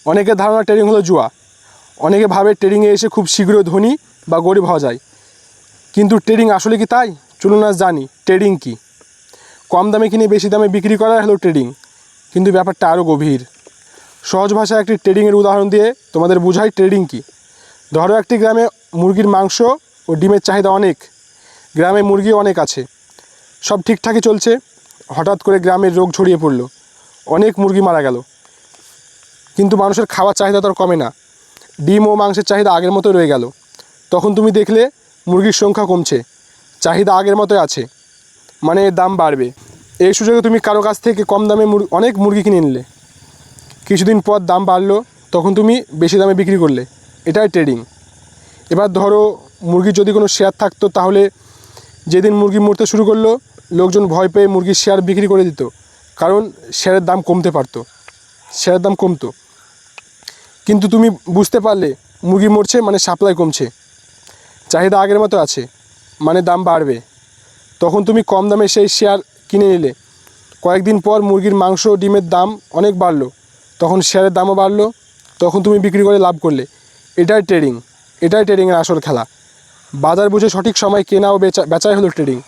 অনেকের ধারণা ট্রেডিং হলো জুয়া। অনেকে ভাবে ট্রেডিংয়ে এসে খুব শীঘ্রই ধনী বা গরিব হওয়া যায়, কিন্তু ট্রেডিং আসলে কি তাই? চলুন না জানি ট্রেডিং কী। কম দামে কিনে বেশি দামে বিক্রি করা হলো ট্রেডিং, কিন্তু ব্যাপারটা আরও গভীর। সহজ ভাষায় একটি ট্রেডিংয়ের উদাহরণ দিয়ে তোমাদের বোঝাই ট্রেডিং কী। ধরো একটি গ্রামে মুরগির মাংস ও ডিমের চাহিদা অনেক। গ্রামে মুরগি অনেক আছে, সব ঠিকঠাকই চলছে। হঠাৎ করে গ্রামের রোগ ছড়িয়ে পড়লো, অনেক মুরগি মারা গেল। কিন্তু মানুষের খাওয়ার চাহিদা তো আর কমে না, ডিম ও মাংসের চাহিদা আগের মতো রয়ে গেল। তখন তুমি দেখলে মুরগির সংখ্যা কমছে, চাহিদা আগের মতোই আছে, মানে এর দাম বাড়বে। এই সুযোগে তুমি কারো কাছ থেকে কম দামে অনেক মুরগি কিনে নিলে। কিছুদিন পর দাম বাড়লো, তখন তুমি বেশি দামে বিক্রি করলে। এটাই ট্রেডিং। এবার ধরো মুরগির যদি কোনো শেয়ার থাকতো, তাহলে যেদিন মুরগি মরতে শুরু করলো, লোকজন ভয় পেয়ে মুরগির শেয়ার বিক্রি করে দিত, কারণ শেয়ারের দাম কমতো। কিন্তু তুমি বুঝতে পারলে মুরগি মরছে মানে সাপ্লাই কমছে, চাহিদা আগের মতো আছে, মানে দাম বাড়বে। তখন তুমি কম দামে সেই শেয়ার কিনে নিলে। কয়েকদিন পর মুরগির মাংস ডিমের দাম অনেক বাড়লো, তখন শেয়ারের দামও বাড়লো, তখন তুমি বিক্রি করে লাভ করলে। এটাই ট্রেডিংয়ের আসল খেলা। বাজার বুঝে সঠিক সময় কেনা ও বেচাই হলো ট্রেডিং।